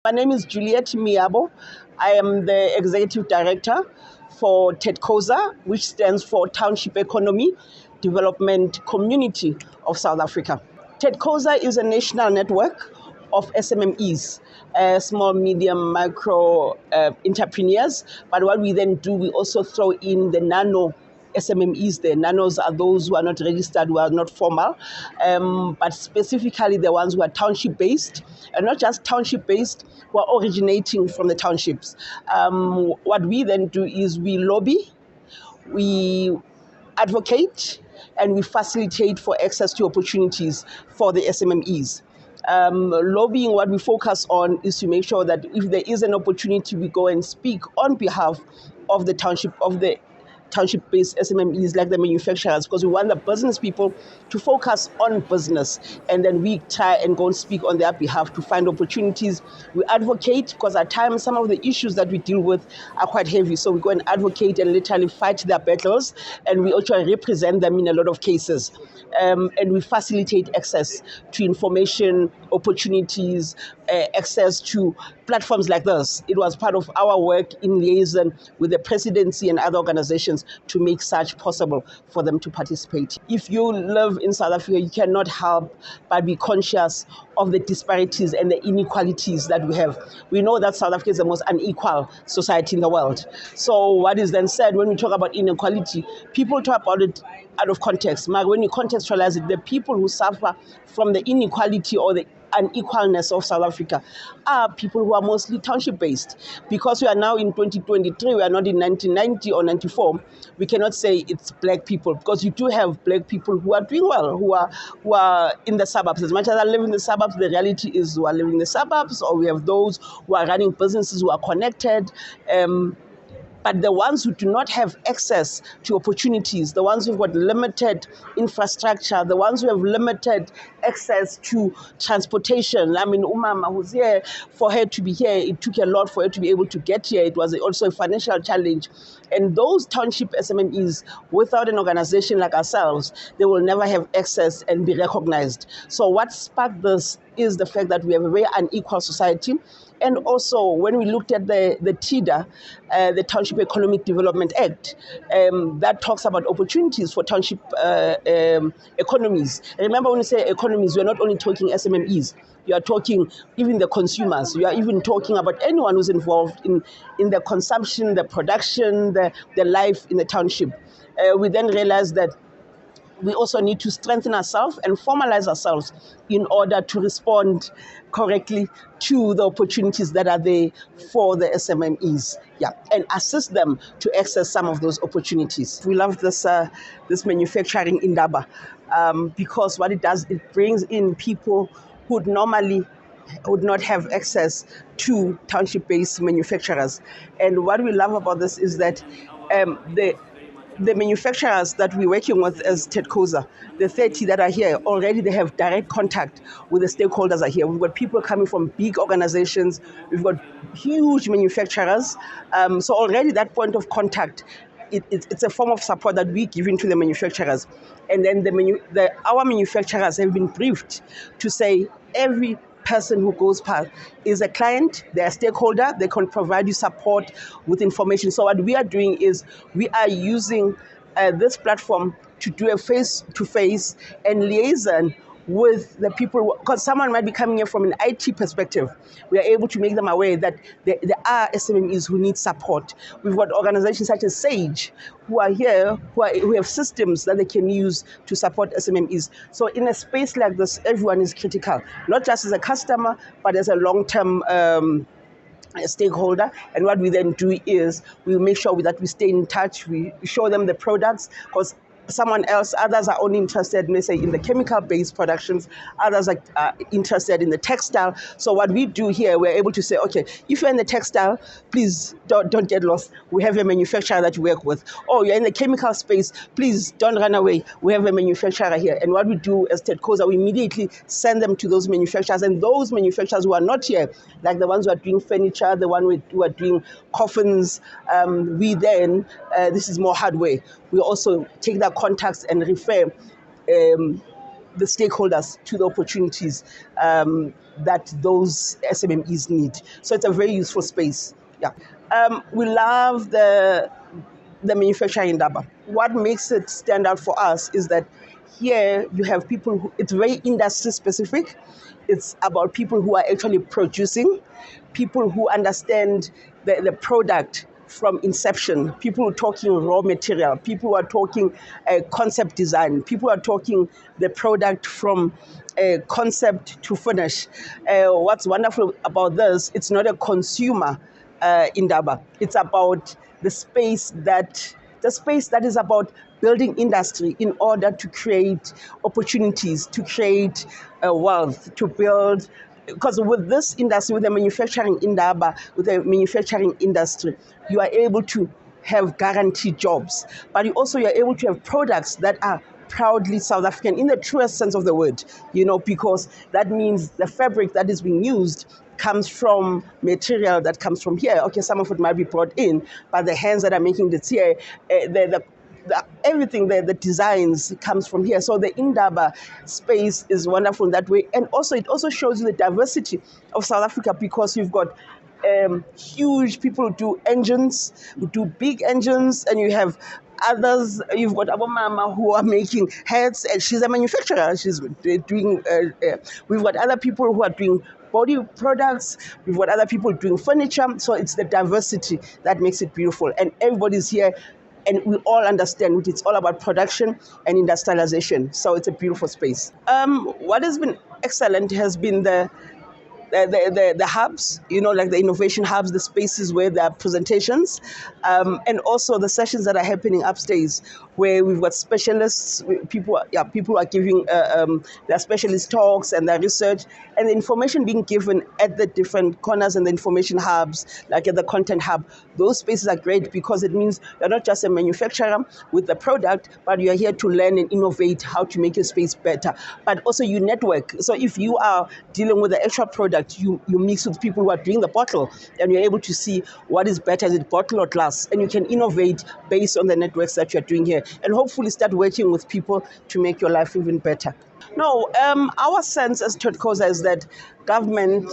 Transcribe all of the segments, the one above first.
My name is Juliet Miyabo. I am the Executive Director for TEDCOZA, which stands for Township Economy Development Community of South Africa. TEDCOZA is a national network of SMMEs, small, medium, micro entrepreneurs. But what we then do, we also throw in the nano SMMEs there. Nanos are those who are not registered, who are not formal, but specifically the ones who are township-based, and not just township-based, who are originating from the townships. What we then do is we lobby, we advocate, and we facilitate for access to opportunities for the SMMEs. Lobbying, what we focus on is to make sure that if there is an opportunity, we go and speak on behalf of the township-based SMMEs like the manufacturers, because we want the business people to focus on business, and then we try and go and speak on their behalf to find opportunities. We advocate, because at times some of the issues that we deal with are quite heavy, so we go and advocate and literally fight their battles, and we also represent them in a lot of cases. And we facilitate access to information, opportunities, access to platforms like this. It was part of our work in liaison with the presidency and other organizations to make such possible for them to participate. If you live in South Africa, you cannot help but be conscious of the disparities and the inequalities that we have. We know that South Africa is the most unequal society in the world. So what is then said when we talk about inequality, people talk about it out of context. When you contextualize it, the people who suffer from the inequality or the unequalness of South Africa are people who are mostly township-based. Because we are now in 2023, we are not in 1990 or 94, we cannot say it's black people, because you do have black people who are doing well, who are in the suburbs. As much as I live in the suburbs, the reality is who are living in the suburbs, or we have those who are running businesses who are connected. But the ones who do not have access to opportunities, the ones who've got limited infrastructure, the ones who have limited access to transportation. I mean, Umama who's here, for her to be here, it took a lot for her to be able to get here. It was also a financial challenge. And those township SMMEs, without an organization like ourselves, they will never have access and be recognized. So what sparked this is the fact that we have a very unequal society. And also, when we looked at the TEDA, the Township Economic Development Act, that talks about opportunities for township economies. And remember, when we say economies, we're not only talking SMMEs. You are talking even the consumers. You are even talking about anyone who's involved in the consumption, the production, the life in the township. We then realized that we also need to strengthen ourselves and formalize ourselves in order to respond correctly to the opportunities that are there for the SMMEs, and assist them to access some of those opportunities. We love this manufacturing Indaba because what it does, it brings in people who normally would not have access to township-based manufacturers. And what we love about this is that the manufacturers that we're working with as TEDCOZA, the 30 that are here, already they have direct contact with the stakeholders are here. We've got people coming from big organizations. We've got huge manufacturers. So already that point of contact, it's a form of support that we're giving to the manufacturers. And then our manufacturers have been briefed to say every person who goes past is a client, they're a stakeholder, they can provide you support with information. So what we are doing is we are using this platform to do a face-to-face and liaison with the people, because someone might be coming here from an IT perspective. We are able to make them aware that there are SMMEs who need support. We've got organizations such as SAGE who are here, who have systems that they can use to support SMMEs. So in a space like this, everyone is critical, not just as a customer, but as a long-term stakeholder. And what we then do is we make sure that we stay in touch. We show them the products, because others are only interested, let's say, in the chemical-based productions. Others are interested in the textile. So what we do here, we're able to say, okay, if you're in the textile, please don't get lost. We have a manufacturer that you work with. Oh, you're in the chemical space, please don't run away. We have a manufacturer here. And what we do as TEDCOZA, we immediately send them to those manufacturers. And those manufacturers who are not here, like the ones who are doing furniture, the one who are doing coffins, we then, this is more hardware. We also take their contacts and refer the stakeholders to the opportunities that those SMMEs need. So it's a very useful space. Yeah. We love the manufacturing in Indaba. What makes it stand out for us is that here you have people who, it's very industry specific. It's about people who are actually producing, people who understand the product from inception, people who are talking raw material, people who are talking concept design, people who are talking the product from concept to finish. What's wonderful about this, it's not a consumer Indaba. It's about the space that is about building industry in order to create opportunities, to create wealth, to build. Because with this industry, with the manufacturing Indaba, with the manufacturing industry, you are able to have guaranteed jobs, but you are able to have products that are proudly South African in the truest sense of the word, because that means the fabric that is being used comes from material that comes from here. Okay, some of it might be brought in, but the hands that are making this here, everything, the designs comes from here. So the Indaba space is wonderful in that way. And also, it also shows you the diversity of South Africa, because you've got huge people who do engines, who do big engines, and you have others. You've got Abomama who are making heads, and she's a manufacturer. She's doing. We've got other people who are doing body products. We've got other people doing furniture. So it's the diversity that makes it beautiful, and everybody's here. And we all understand it's all about production and industrialization. So it's a beautiful space. What has been excellent has been the hubs, like the innovation hubs, the spaces where there are presentations, and also the sessions that are happening upstairs, where we've got specialists, people are giving their specialist talks and their research, and the information being given at the different corners and the information hubs, like at the content hub. Those spaces are great because it means you're not just a manufacturer with the product, but you're here to learn and innovate how to make your space better. But also you network. So if you are dealing with the actual product, you mix with people who are doing the bottle, and you're able to see what is better, is it bottle or glass, and you can innovate based on the networks that you're doing here, and hopefully start working with people to make your life even better. No, our sense as TEDCOZA is that government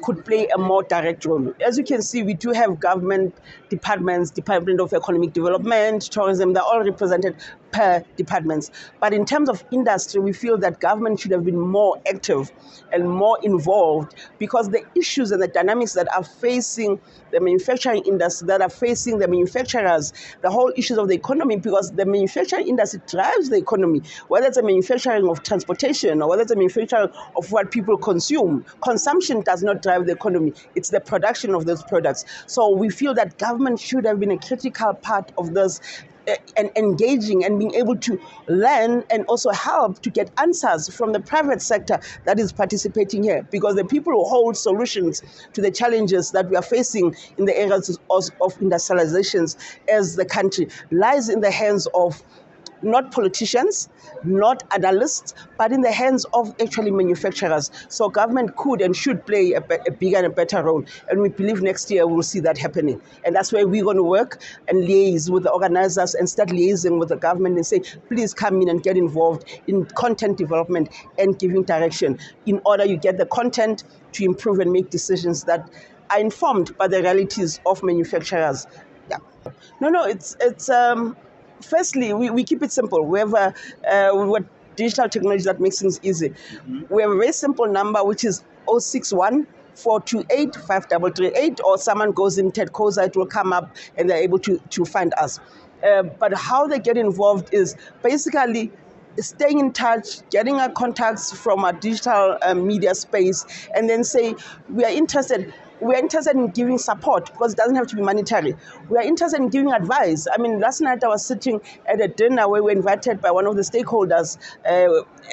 could play a more direct role. As you can see, we do have government departments, Department of Economic Development, Tourism, they're all represented per departments. But in terms of industry, we feel that government should have been more active and more involved, because the issues and the dynamics that are facing the manufacturing industry, that are facing the manufacturers, the whole issues of the economy, because the manufacturing industry drives the economy, whether it's a manufacturing of transportation or whether it's a manufacturing of what people consume. Consumption does not drive the economy. It's the production of those products. So we feel that government should have been a critical part of this, and engaging and being able to learn and also help to get answers from the private sector that is participating here, because the people who hold solutions to the challenges that we are facing in the areas of industrializations as the country lies in the hands of not politicians, not analysts, but in the hands of actually manufacturers. So government could and should play a bigger and a better role. And we believe next year we'll see that happening. And that's where we're going to work and liaise with the organizers and start liaising with the government and say, please come in and get involved in content development and giving direction, in order you get the content to improve and make decisions that are informed by the realities of manufacturers. Yeah. No, it's firstly, we keep it simple. We have digital technology that makes things easy. We have a very simple number, which is 061 428 5338, or someone goes in TEDCOZA, it will come up and they're able to find us. But how they get involved is basically staying in touch, getting our contacts from our digital media space, and then say, we're interested in giving support, because it doesn't have to be monetary. We are interested in giving advice. I mean, last night I was sitting at a dinner where we were invited by one of the stakeholders,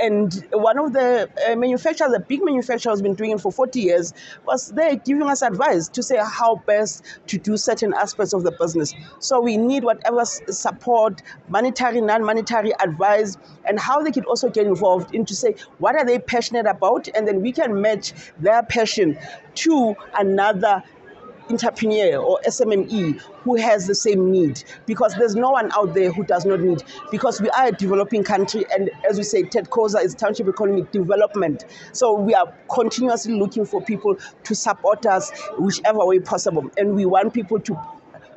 and one of the manufacturers, a big manufacturer who's been doing it for 40 years, was there giving us advice to say how best to do certain aspects of the business. So we need whatever support, monetary, non-monetary advice, and how they could also get involved into say, what are they passionate about? And then we can match their passion to another entrepreneur or SMME who has the same need, because there's no one out there who does not need, because we are a developing country, and as we say, TEDCOZA is Township Economic Development. So we are continuously looking for people to support us whichever way possible, and we want people to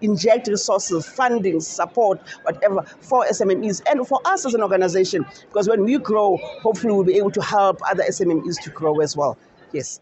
inject resources, funding, support, whatever, for SMMEs and for us as an organization, because when we grow, hopefully we'll be able to help other SMMEs to grow as well. Yes.